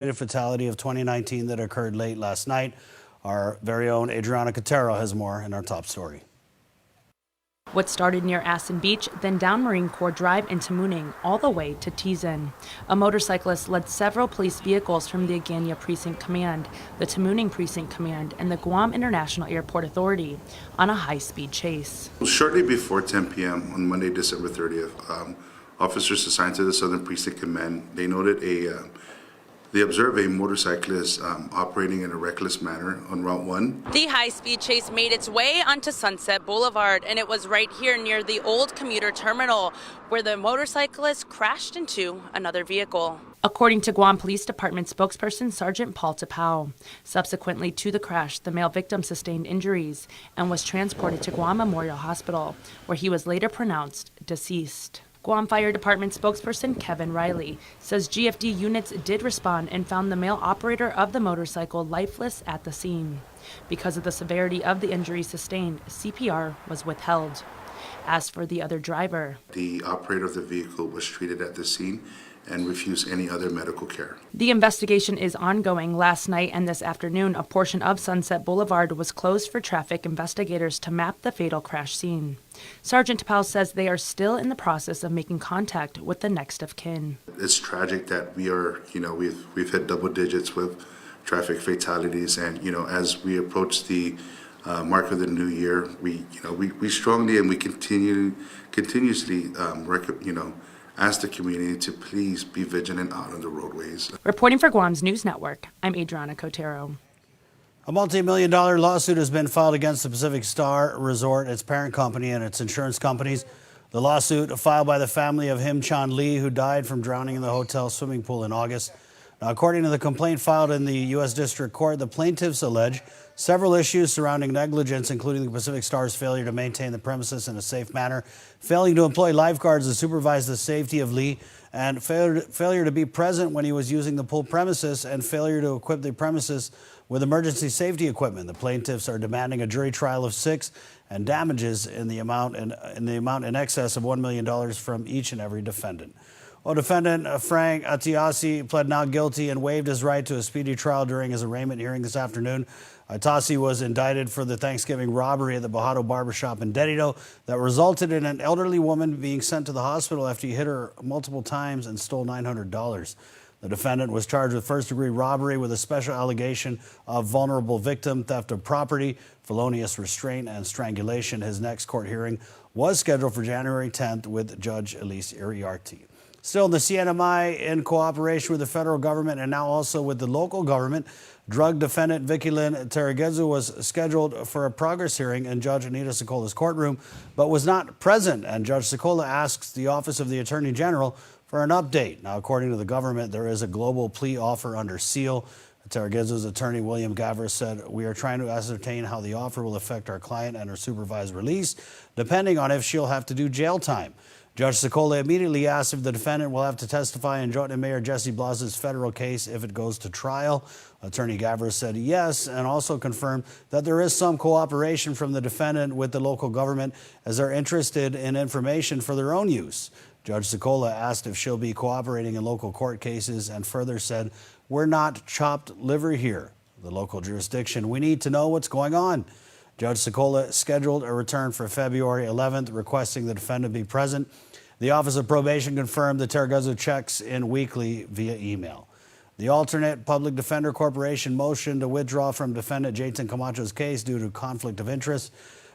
fatality of 2019 that occurred late last night. Our very own Adriana Cotero has more in our top story. What started near Aston Beach, then down Marine Corps Drive into Mooning, all the way to Teason. A motorcyclist led several police vehicles from the Agana Precinct Command, the Tamuning Precinct Command, and the Guam International Airport Authority on a high-speed chase. Shortly before 10 p.m. on Monday, December 30th, officers assigned to the Southern Precinct Command, they observed a motorcyclist operating in a reckless manner on Route 1. The high-speed chase made its way onto Sunset Boulevard, and it was right here near the old commuter terminal where the motorcyclist crashed into another vehicle. According to Guam Police Department spokesperson Sergeant Paul Tapau, subsequently to the crash, the male victim sustained injuries and was transported to Guam Memorial Hospital, where he was later pronounced deceased. Guam Fire Department spokesperson Kevin Riley says GFD units did respond and found the male operator of the motorcycle lifeless at the scene. Because of the severity of the injuries sustained, CPR was withheld. As for the other driver, the operator of the vehicle was treated at the scene and refused any other medical care. The investigation is ongoing. Last night and this afternoon, a portion of Sunset Boulevard was closed for traffic investigators to map the fatal crash scene. Sergeant Tapau says they are still in the process of making contact with the next of kin. It's tragic that we've hit double digits with traffic fatalities, and as we approach the mark of the new year, we strongly and we continuously ask the community to please be vigilant out on the roadways. Reporting for Guam's News Network, I'm Adriana Cotero. A multi-million-dollar lawsuit has been filed against the Pacific Star Resort, its parent company, and its insurance companies. The lawsuit, filed by the family of Him Chan Lee, who died from drowning in the hotel swimming pool in August. Now, according to the complaint filed in the U.S. District Court, the plaintiffs allege several issues surrounding negligence, including the Pacific Star's failure to maintain the premises in a safe manner, failing to employ lifeguards to supervise the safety of Lee, and failure to be present when he was using the pool premises, and failure to equip the premises with emergency safety equipment. The plaintiffs are demanding a jury trial of 6 and damages in the amount in excess of $1 million from each and every defendant. Well, defendant Frank Atiasi pled not guilty and waived his right to a speedy trial during his arraignment hearing this afternoon. Atiasi was indicted for the Thanksgiving robbery at the Bajado Barbershop in Dedido that resulted in an elderly woman being sent to the hospital after he hit her multiple times and stole $900. The defendant was charged with first-degree robbery with a special allegation of vulnerable victim, theft of property, felonious restraint, and strangulation. His next court hearing was scheduled for January 10th with Judge Elise Iriarte. Still in the CNMI, in cooperation with the federal government and now also with the local government, drug defendant Vicky Lynn Taragezu was scheduled for a progress hearing in Judge Anita Sicola's courtroom, but was not present, and Judge Sicola asks the Office of the Attorney General for an update. Now, according to the government, there is a global plea offer under seal. Taragezu's attorney, William Gavras, said, "We are trying to ascertain how the offer will affect our client and her supervised release, depending on if she'll have to do jail time." Judge Sicola immediately asked if the defendant will have to testify in Joint Mayor Jesse Blas's federal case if it goes to trial. Attorney Gavras said yes, and also confirmed that there is some cooperation from the defendant with the local government as they're interested in information for their own use. Judge Sicola asked if she'll be cooperating in local court cases and further said, "We're not chopped liver here, the local jurisdiction. We need to know what's going on." Judge Sicola scheduled a return for February 11th, requesting the defendant be present. The Office of Probation confirmed that Taragezu checks in weekly via email. The alternate Public Defender Corporation motioned to withdraw from defendant Jason Camacho's case due to conflict of interest.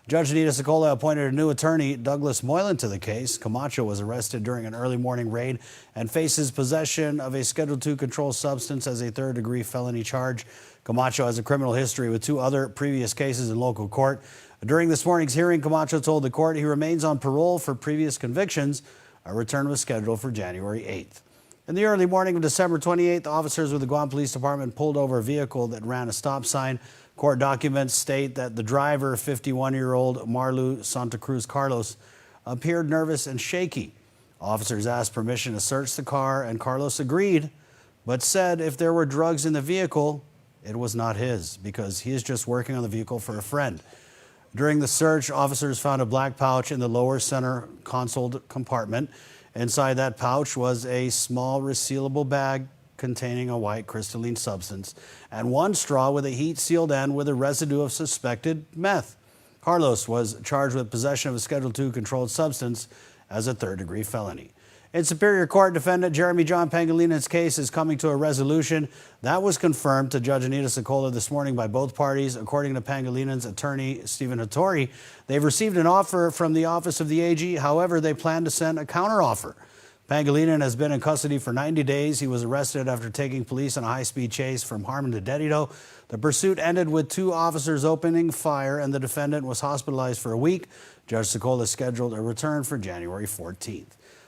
Judge Anita Sicola appointed a new attorney, Douglas Moylan, to the case. Camacho was arrested during an early morning raid and faces possession of a Schedule II controlled substance as a third-degree felony charge. Camacho has a criminal history with 2 other previous cases in local court. During this morning's hearing, Camacho told the court he remains on parole for previous convictions. A return was scheduled for January 8th. In the early morning of December 28th, officers with the Guam Police Department pulled over a vehicle that ran a stop sign. Court documents state that the driver, 51-year-old Marlu Santa Cruz Carlos, appeared nervous and shaky. Officers asked permission to search the car, and Carlos agreed, but said if there were drugs in the vehicle, it was not his because he is just working on the vehicle for a friend. During the search, officers found a black pouch in the lower center console compartment. Inside that pouch was a small resealable bag containing a white crystalline substance and one straw with a heat-sealed end with a residue of suspected meth. Carlos was charged with possession of a Schedule II controlled substance as a third-degree felony. In Superior Court, defendant Jeremy John Pangalinan's case is coming to a resolution. That was confirmed to Judge Anita Sokola this morning by both parties. According to Pangalinan's attorney, Stephen Hattori, they've received an offer from the Office of the AG. However, they plan to send a counteroffer. Pangilinan has been in custody for 90 days. He was arrested after taking police on a high-speed chase from Harmon to Dedido. The pursuit ended with 2 officers opening fire, and the defendant was hospitalized for a week. Judge Sokola scheduled a return for January 14th.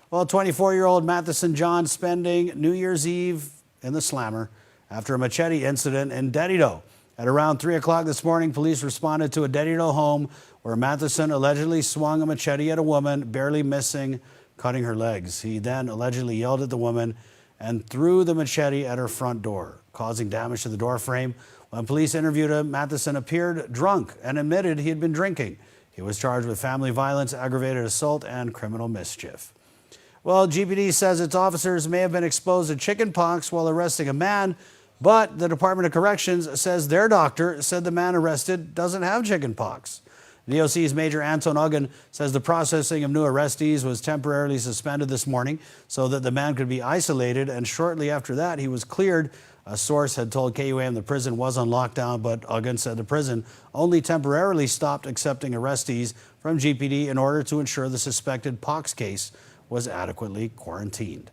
Well, 24-year-old Matson John spending New Year's Eve in the slammer after a machete incident in Dedido. At around 3 o'clock this morning, police responded to a Dedido home where Matson allegedly swung a machete at a woman, barely missing, cutting her legs. He then allegedly yelled at the woman and threw the machete at her front door, causing damage to the door frame. When police interviewed him, Matson appeared drunk and admitted he had been drinking. He was charged with family violence, aggravated assault, and criminal mischief. Well, GPD says its officers may have been exposed to chicken pox while arresting a man, but the Department of Corrections says their doctor said the man arrested doesn't have chicken pox. DOC's Major Anton Uggan says the processing of new arrestees was temporarily suspended this morning so that the man could be isolated, and shortly after that he was cleared. A source had told KUAM the prison was on lockdown, but Uggan said the prison only temporarily stopped accepting arrestees from GPD in order to ensure the suspected pox case was adequately quarantined.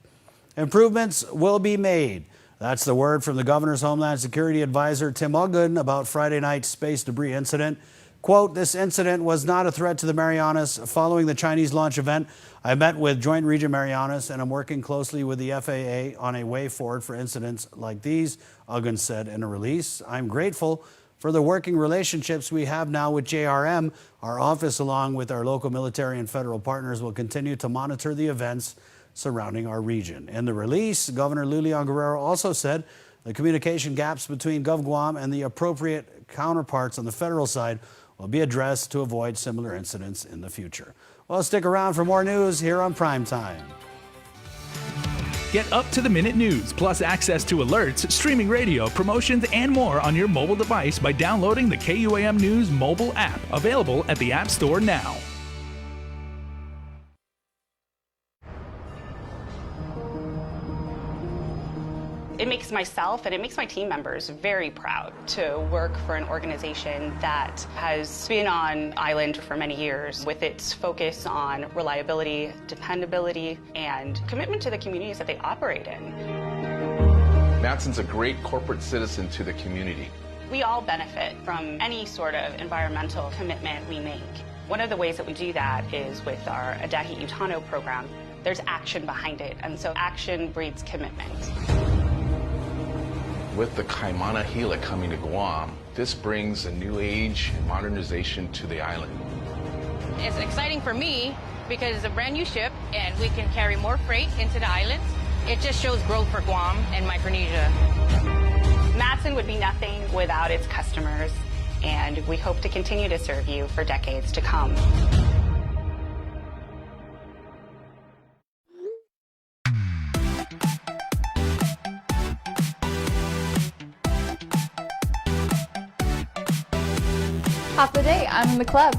Improvements will be made. That's the word from the governor's Homeland Security advisor, Tim Uggan, about Friday night's space debris incident. Quote, "This incident was not a threat to the Marianas. Following the Chinese launch event, I met with Joint Region Marianas and I'm working closely with the FAA on a way forward for incidents like these," Uggan said in a release. "I'm grateful for the working relationships we have now with JRM. Our office, along with our local military and federal partners, will continue to monitor the events surrounding our region." In the release, Governor Lulian Guerrero also said the communication gaps between GovGuam and the appropriate counterparts on the federal side will be addressed to avoid similar incidents in the future. Well, stick around for more news here on Primetime. Get up-to-the-minute news, plus access to alerts, streaming radio, promotions, and more on your mobile device by downloading the KUAM News mobile app, available at the App Store now. It makes myself and it makes my team members very proud to work for an organization that has been on island for many years with its focus on reliability, dependability, and commitment to the communities that they operate in. Matson's a great corporate citizen to the community. We all benefit from any sort of environmental commitment we make. One of the ways that we do that is with our Adahi Utano program. There's action behind it, and so action breeds commitment. With the Kaimana Hila coming to Guam, this brings a new age and modernization to the island. It's exciting for me because it's a brand new ship and we can carry more freight into the islands. It just shows growth for Guam and Micronesia. Matson would be nothing without its customers, and we hope to continue to serve you for decades to come. Half the day, I'm in the club.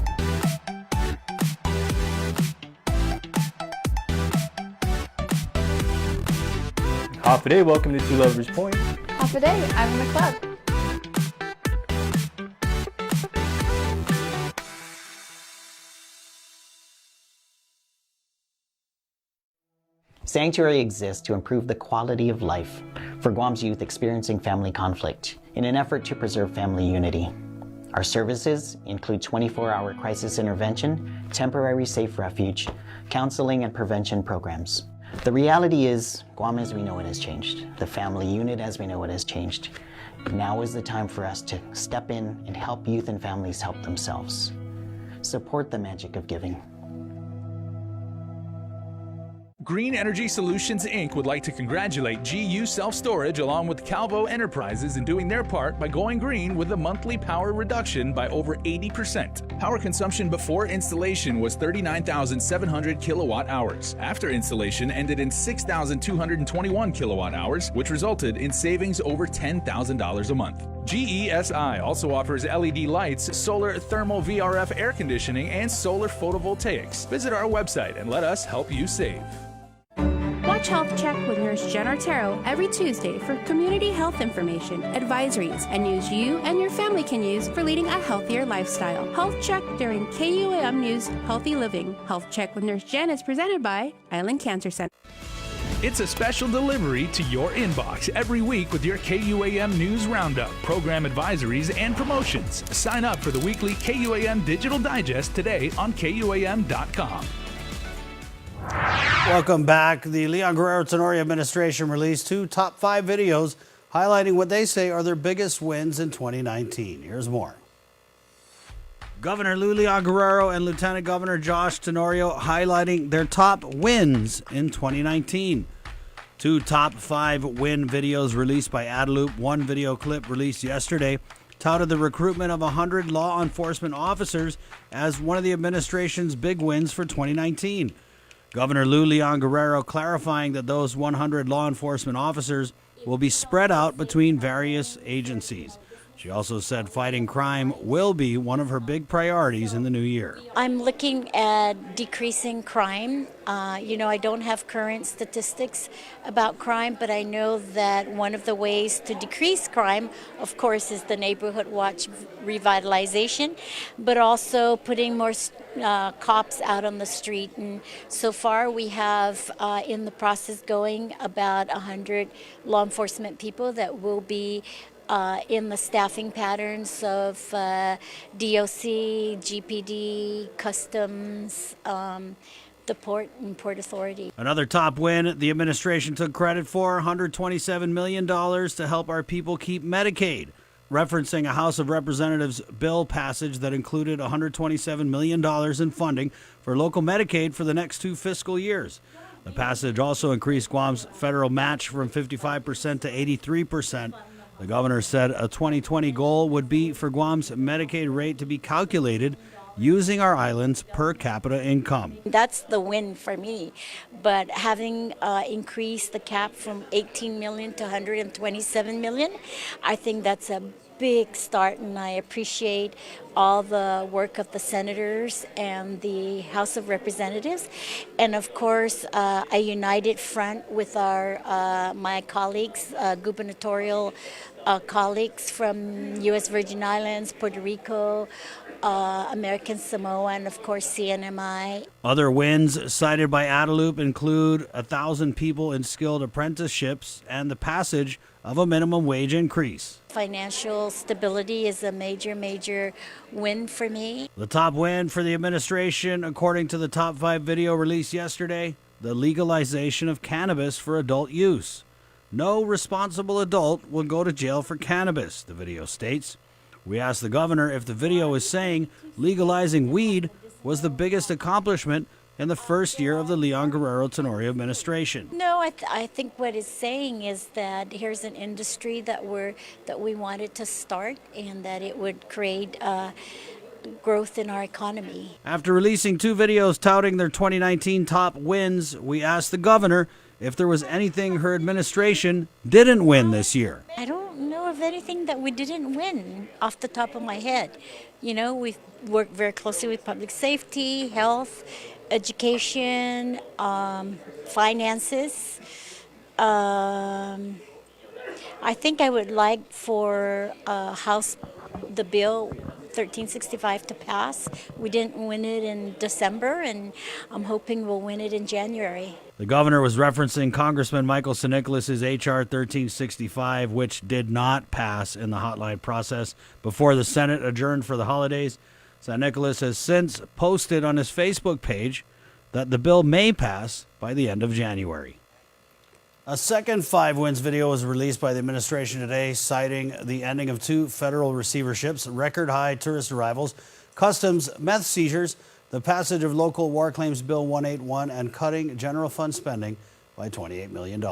Half a day, welcome to Two Lovers Point. Half the day, I'm in the club. Sanctuary exists to improve the quality of life for Guam's youth experiencing family conflict in an effort to preserve family unity. Our services include 24-hour crisis intervention, temporary safe refuge, counseling, and prevention programs. The reality is, Guam as we know it has changed. The family unit as we know it has changed. Now is the time for us to step in and help youth and families help themselves. Support the magic of giving. Green Energy Solutions Inc. would like to congratulate GU Self-Storage along with Calvo Enterprises in doing their part by going green with a monthly power reduction by over 80%. Power consumption before installation was 39,700 kilowatt hours. After installation ended in 6,221 kilowatt hours, which resulted in savings over $10,000 a month. GESI also offers LED lights, solar thermal VRF air conditioning, and solar photovoltaics. Visit our website and let us help you save. Watch Health Check with Nurse Jen Artero every Tuesday for community health information, advisories, and news you and your family can use for leading a healthier lifestyle. Health Check during KUAM News Healthy Living. Health Check with Nurse Jen is presented by Island Cancer Center. It's a special delivery to your inbox every week with your KUAM News Roundup, program advisories, and promotions. Sign up for the weekly KUAM Digital Digest today on KUAM.com. Welcome back. The Leon Guerrero Tenorio administration released 2 top 5 videos highlighting what they say are their biggest wins in 2019. Here's more. Governor Lou Leon Guerrero and Lieutenant Governor Josh Tenorio highlighting their top wins in 2019. 2 top 5 win videos released by Adaloop. One video clip released yesterday touted the recruitment of 100 law enforcement officers as one of the administration's big wins for 2019. Governor Lou Leon Guerrero clarifying that those 100 law enforcement officers will be spread out between various agencies. She also said fighting crime will be one of her big priorities in the new year. I'm looking at decreasing crime. I don't have current statistics about crime, but I know that one of the ways to decrease crime, of course, is the neighborhood watch revitalization, but also putting more cops out on the street. And so far we have in the process going about 100 law enforcement people that will be in the staffing patterns of DOC, GPD, Customs, the Port and Port Authority. Another top win the administration took credit for, $127 million to help our people keep Medicaid, referencing a House of Representatives bill passage that included $127 million in funding for local Medicaid for the next 2 fiscal years. The passage also increased Guam's federal match from 55% to 83%. The governor said a 2020 goal would be for Guam's Medicaid rate to be calculated using our island's per capita income. That's the win for me. But having increased the cap from 18 million to 127 million, I think that's a big start, and I appreciate all the work of the senators and the House of Representatives, and of course a united front with our my colleagues, gubernatorial colleagues from U.S. Virgin Islands, Puerto Rico, American Samoa, and of course CNMI. Other wins cited by Adaloop include 1,000 people in skilled apprenticeships and the passage of a minimum wage increase. Financial stability is a major win for me. The top win for the administration, according to the top 5 video released yesterday, the legalization of cannabis for adult use. No responsible adult will go to jail for cannabis, the video states. We asked the governor if the video is saying legalizing weed was the biggest accomplishment in the first year of the Leon Guerrero Tenorio administration. No, I think what it's saying is that here's an industry that we wanted to start, and that it would create growth in our economy. After releasing 2 videos touting their 2019 top wins, we asked the governor if there was anything her administration didn't win this year. I don't know of anything that we didn't win off the top of my head. We've worked very closely with public safety, health, education, finances. I think I would like for the bill 1365 to pass. We didn't win it in December, and I'm hoping we'll win it in January. The governor was referencing Congressman Michael St. Nicholas's H.R. 1365, which did not pass in the hotline process before the Senate adjourned for the holidays. St. Nicholas has since posted on his Facebook page that the bill may pass by the end of January. A second 5 wins video was released by the administration today, citing the ending of 2 federal receiverships, record high tourist arrivals, customs, meth seizures, the passage of Local War Claims Bill 181 and cutting general fund spending by $28 million.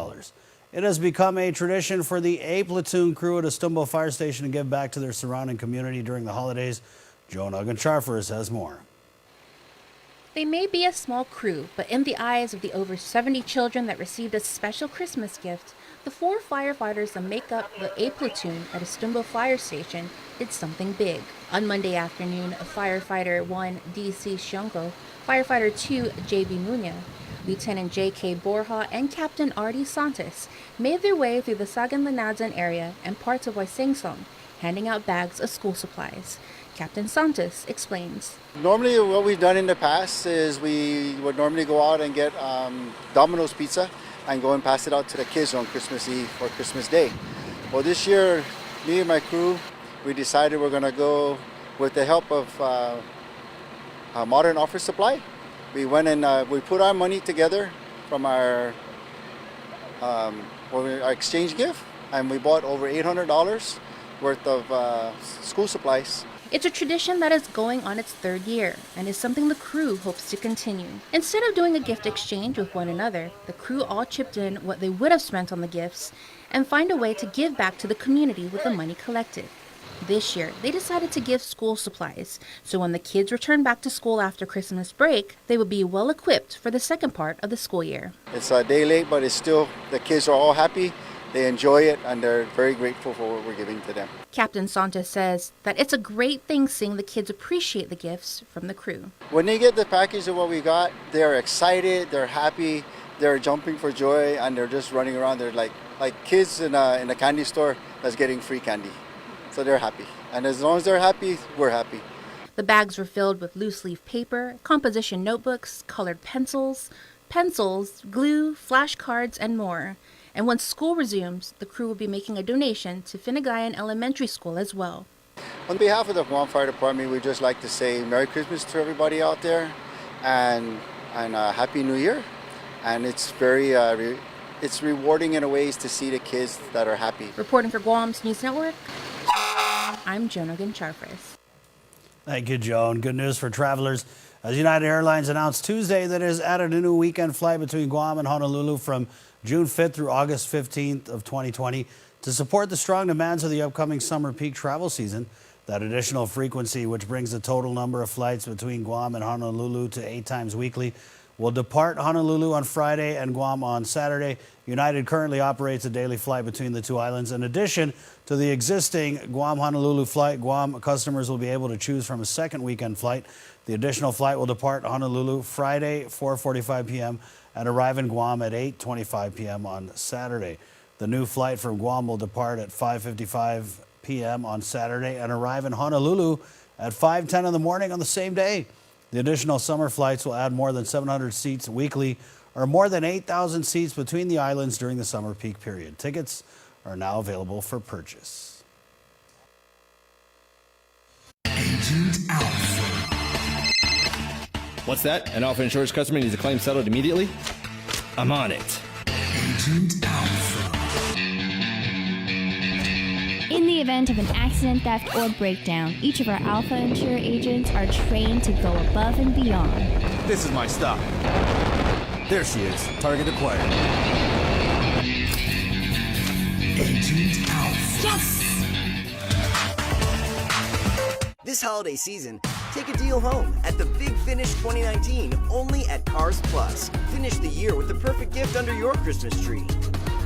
It has become a tradition for the A Platoon crew at Estumbo Fire Station to give back to their surrounding community during the holidays. Joan Uggan-Charfers has more. They may be a small crew, but in the eyes of the over 70 children that received a special Christmas gift, the 4 firefighters that make up the A Platoon at Estumbo Fire Station did something big. On Monday afternoon, Firefighter 1 D.C. Shunko, Firefighter 2 J.B. Munya, Lieutenant J.K. Borja, and Captain R.D. Santos made their way through the Sagan-Lanadzan area and parts of Wasingsong, handing out bags of school supplies. Captain Santos explains. Normally what we've done in the past is we would normally go out and get Domino's pizza and go and pass it out to the kids on Christmas Eve or Christmas Day. Well, this year, me and my crew, we decided we're going to go with the help of Modern Office Supply. We went and we put our money together from our exchange gift, and we bought over $800 worth of school supplies. It's a tradition that is going on its 3rd year and is something the crew hopes to continue. Instead of doing a gift exchange with one another, the crew all chipped in what they would have spent on the gifts and find a way to give back to the community with the money collected. This year, they decided to give school supplies, so when the kids return back to school after Christmas break, they will be well equipped for the second part of the school year. It's a day late, but it's still, the kids are all happy. They enjoy it, and they're very grateful for what we're giving to them. Captain Santos says that it's a great thing seeing the kids appreciate the gifts from the crew. When they get the package of what we got, they're excited, they're happy, they're jumping for joy, and they're just running around. They're like kids in a candy store that's getting free candy. So they're happy. And as long as they're happy, we're happy. The bags were filled with loose-leaf paper, composition notebooks, colored pencils, glue, flashcards, and more. And once school resumes, the crew will be making a donation to Finagayan Elementary School as well. On behalf of the KUAM Fire Department, we'd just like to say Merry Christmas to everybody out there and Happy New Year. And it's very it's rewarding in a ways to see the kids that are happy. Reporting for Guam's News Network, I'm Joan Uggan-Charfers. Thank you, Joan. Good news for travelers, as United Airlines announced Tuesday that it has added a new weekend flight between Guam and Honolulu from June 5th through August 15th of 2020 to support the strong demands of the upcoming summer peak travel season. That additional frequency, which brings the total number of flights between Guam and Honolulu to 8 times weekly, will depart Honolulu on Friday and Guam on Saturday. United currently operates a daily flight between the 2 islands. In addition to the existing Guam-Honolulu flight, Guam customers will be able to choose from a second weekend flight. The additional flight will depart Honolulu Friday, 4:45 p.m. and arrive in Guam at 8:25 p.m. on Saturday. The new flight from Guam will depart at 5:55 p.m. on Saturday and arrive in Honolulu at 5:10 in the morning on the same day. The additional summer flights will add more than 700 seats weekly, or more than 8,000 seats between the islands during the summer peak period. Tickets are now available for purchase. Agent Alpha. What's that? An Alpha Insurance customer needs a claim settled immediately? I'm on it. Agent Alpha. In the event of an accident, theft, or breakdown, each of our Alpha Insure agents are trained to go above and beyond. This is my stop. There she is. Target acquired. Agent Alpha. Yes! This holiday season, take a deal home at the Big Finish 2019 only at Cars Plus. Finish the year with the perfect gift under your Christmas tree.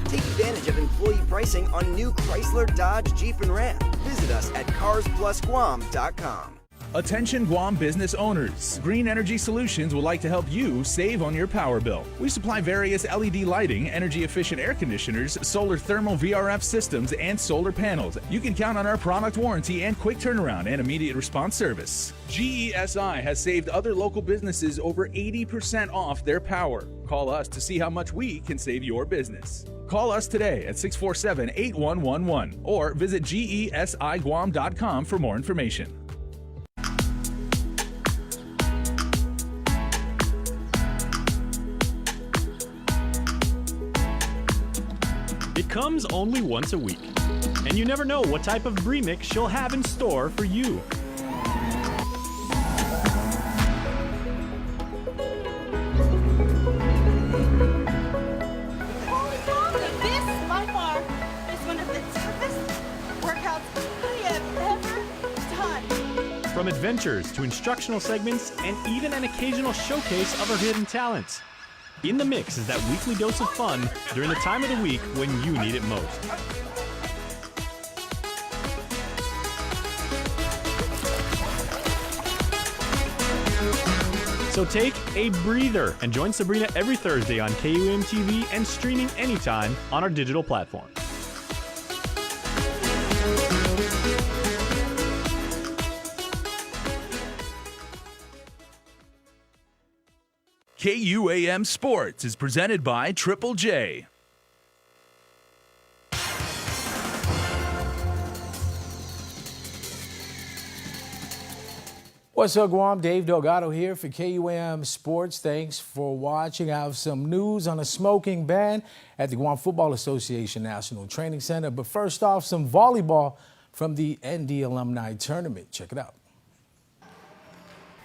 Take advantage of employee pricing on new Chrysler, Dodge, Jeep, and Ram. Visit us at carsplusguam.com. Attention Guam business owners. Green Energy Solutions would like to help you save on your power bill. We supply various LED lighting, energy efficient air conditioners, solar thermal VRF systems, and solar panels. You can count on our product warranty and quick turnaround and immediate response service. GESI has saved other local businesses over 80% off their power. Call us to see how much we can save your business. Call us today at 647-8111 or visit gesiguam.com for more information. It comes only once a week, and you never know what type of brie mix she'll have in store for you. From adventures to instructional segments and even an occasional showcase of our hidden talents. In the mix is that weekly dose of fun during the time of the week when you need it most. So take a breather and join Sabrina every Thursday on KUAM TV and streaming anytime on our digital platform. KUAM Sports is presented by Triple J. What's up, Guam? Dave Delgado here for KUAM Sports. Thanks for watching. I have some news on a smoking ban at the Guam Football Association National Training Center. But first off, some volleyball from the ND Alumni Tournament. Check it out.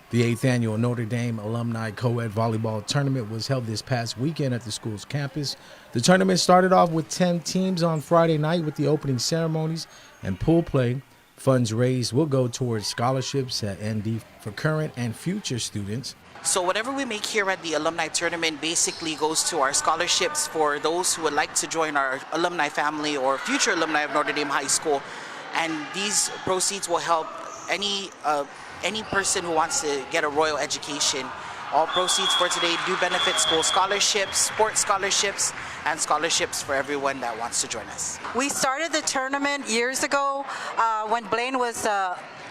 The 8th annual Notre Dame Alumni Co-Ed Volleyball Tournament was held this past weekend at the school's campus. The tournament started off with 10 teams on Friday night with the opening ceremonies and pool play. Funds raised will go towards scholarships at ND for current and future students. So whatever we make here at the Alumni Tournament basically goes to our scholarships for those who would like to join our alumni family or future alumni of Notre Dame High School. And these proceeds will help any person who wants to get a Royal education. All proceeds for today do benefit school scholarships, sports scholarships, and scholarships for everyone that wants to join us. We started the tournament years ago when Blaine was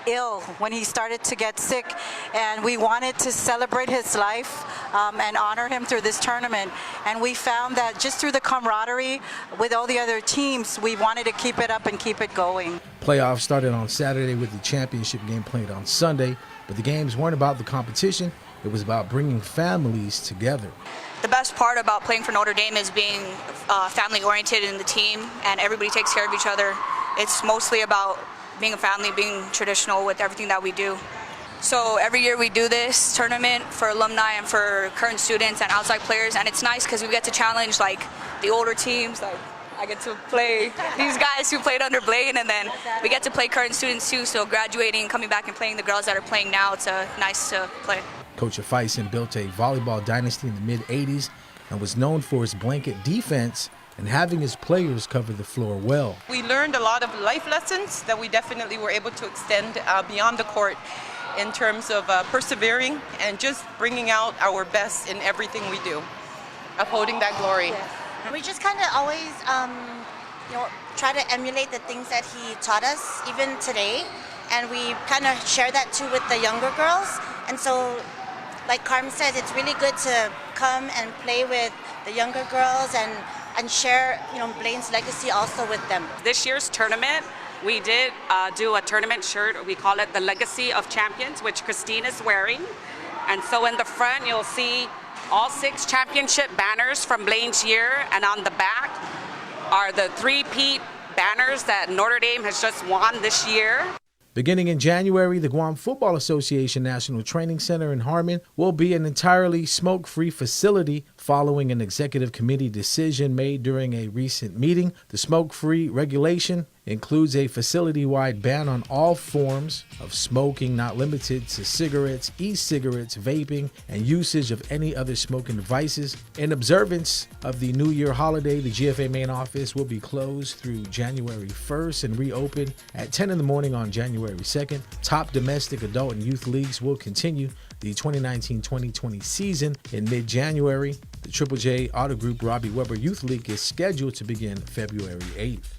ill, when he started to get sick, and we wanted to celebrate his life and honor him through this tournament. And we found that just through the camaraderie with all the other teams, we wanted to keep it up and keep it going. Playoffs started on Saturday with the championship game played on Sunday, but the games weren't about the competition. It was about bringing families together. The best part about playing for Notre Dame is being family-oriented in the team, and everybody takes care of each other. It's mostly about being a family, being traditional with everything that we do. So every year we do this tournament for alumni and for current students and outside players, and it's nice because we get to challenge like the older teams. Like I get to play these guys who played under Blaine, and then we get to play current students too. So graduating, coming back and playing the girls that are playing now, it's nice to play. Coach Fison built a volleyball dynasty in the mid-'80s and was known for his blanket defense and having his players cover the floor well. We learned a lot of life lessons that we definitely were able to extend beyond the court in terms of persevering and just bringing out our best in everything we do, upholding that glory. We just kind of always try to emulate the things that he taught us, even today, and we kind of share that too with the younger girls. And so, like Carmen says, it's really good to come and play with the younger girls and share, Blaine's legacy also with them. This year's tournament, we did do a tournament shirt. We call it the Legacy of Champions, which Christine is wearing. And so in the front, you'll see all 6 championship banners from Blaine's year, and on the back are the 3-peat banners that Notre Dame has just won this year. Beginning in January, the Guam Football Association National Training Center in Harmon will be an entirely smoke-free facility following an executive committee decision made during a recent meeting. The smoke-free regulation includes a facility-wide ban on all forms of smoking, not limited to cigarettes, e-cigarettes, vaping, and usage of any other smoking devices. In observance of the New Year holiday, the GFA main office will be closed through January 1st and reopen at 10 in the morning on January 2nd. Top domestic adult and youth leagues will continue the 2019-2020 season in mid-January. The Triple J Auto Group Robbie Weber Youth League is scheduled to begin February 8th.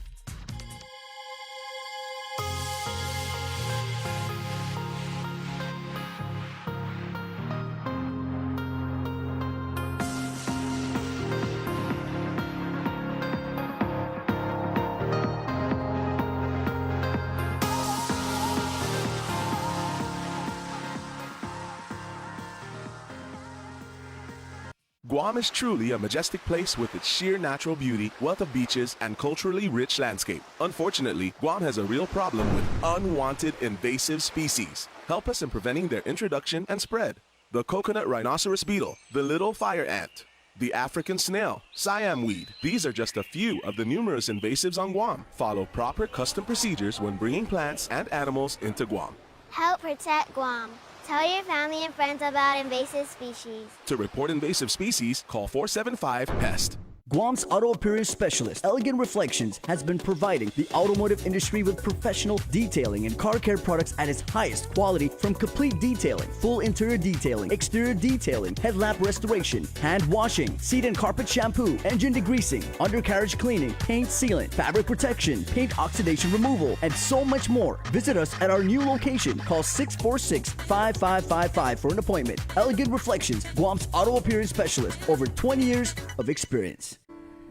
Guam is truly a majestic place with its sheer natural beauty, wealth of beaches, and culturally rich landscape. Unfortunately, Guam has a real problem with unwanted invasive species. Help us in preventing their introduction and spread. The coconut rhinoceros beetle, the little fire ant, the African snail, Siam weed. These are just a few of the numerous invasives on Guam. Follow proper custom procedures when bringing plants and animals into Guam. Help protect Guam. Tell your family and friends about invasive species. To report invasive species, call 475-PEST. Guam's auto appearance specialist, Elegant Reflections, has been providing the automotive industry with professional detailing and car care products at its highest quality, from complete detailing, full interior detailing, exterior detailing, headlamp restoration, hand washing, seat and carpet shampoo, engine degreasing, undercarriage cleaning, paint sealant, fabric protection, paint oxidation removal, and so much more. Visit us at our new location. Call 646-5555 for an appointment. Elegant Reflections, Guam's auto appearance specialist, over 20 years of experience.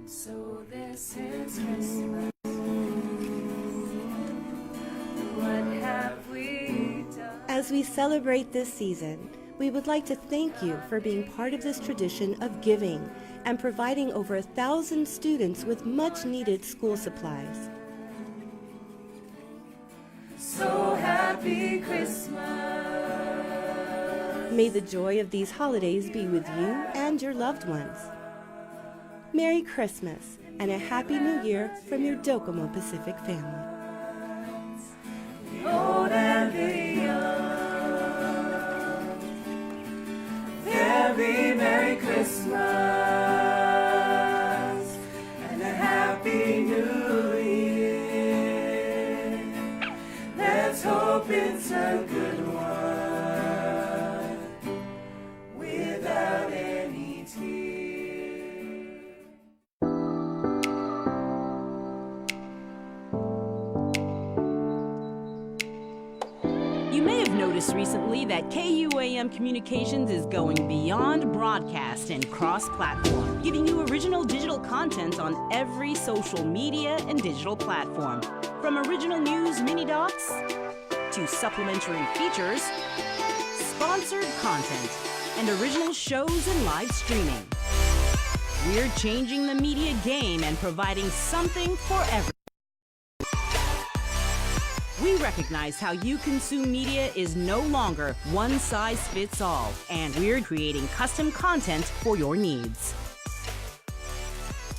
So this is Christmas. What have we done? As we celebrate this season, we would like to thank you for being part of this tradition of giving and providing over 1,000 students with much needed school supplies. So happy Christmas. May the joy of these holidays be with you and your loved ones. Merry Christmas and a Happy New Year from your Docomo Pacific family. The old and the young. Very Merry Christmas and a Happy New Year. Let's hope it's a good one without any tears. You may have noticed recently that KUAM Communications is going beyond broadcast and cross-platform, giving you original digital content on every social media and digital platform. From original news mini-docs to supplementary features, sponsored content, and original shows and live streaming. We're changing the media game and providing something for everyone. We recognize how you consume media is no longer one size fits all, and we're creating custom content for your needs.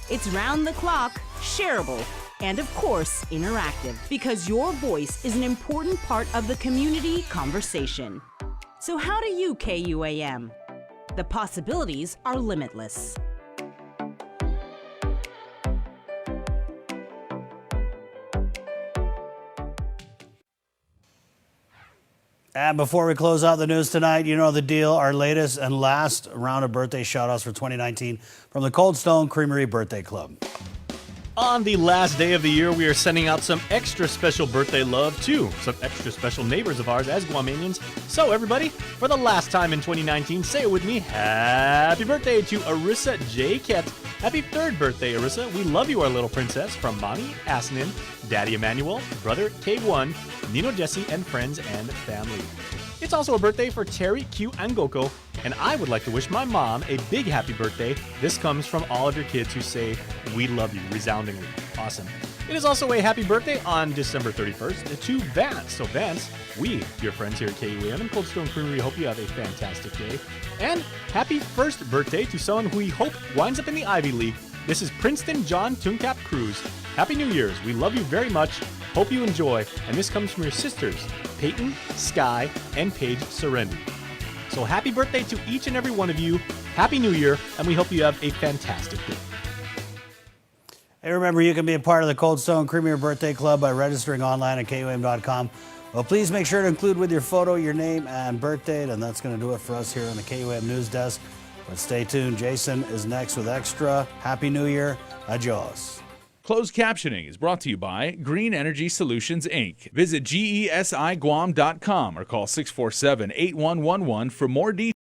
It's round the clock, shareable, and of course, interactive, because your voice is an important part of the community conversation. So how do you KUAM? The possibilities are limitless. And before we close out the news tonight, you know the deal. Our latest and last round of birthday shout-outs for 2019 from the Cold Stone Creamery Birthday Club. On the last day of the year, we are sending out some extra special birthday love to some extra special neighbors of ours as Guamanians. So everybody, for the last time in 2019, say it with me, happy birthday to Arissa J. Kett. Happy third birthday, Arissa. We love you, our little princess, from Mommy Asnin, Daddy Emmanuel, brother K1, Nino Jesse, and friends and family. It's also a birthday for Terry Q Angoko, and I would like to wish my mom a big happy birthday. This comes from all of your kids who say, we love you, resoundingly. Awesome. It is also a happy birthday on December 31st to Vance. So Vance, we, your friends here at KUAM and Cold Stone Creamery, hope you have a fantastic day. And happy first birthday to someone who we hope winds up in the Ivy League. This is Princeton John Tooncap Cruz. Happy New Year's. We love you very much. Hope you enjoy. And this comes from your sisters, Peyton, Sky, and Paige Serendi. So happy birthday to each and every one of you. Happy New Year, and we hope you have a fantastic day. Hey, remember, you can be a part of the Cold Stone Creamery Birthday Club by registering online at KUAM.com. Well, please make sure to include with your photo your name and birth date, and that's going to do it for us here on the KUAM News Desk. But stay tuned. Jason is next with Extra. Happy New Year. Adios. Closed captioning is brought to you by Green Energy Solutions, Inc. Visit GESIGuam.com or call 647-8111 for more details.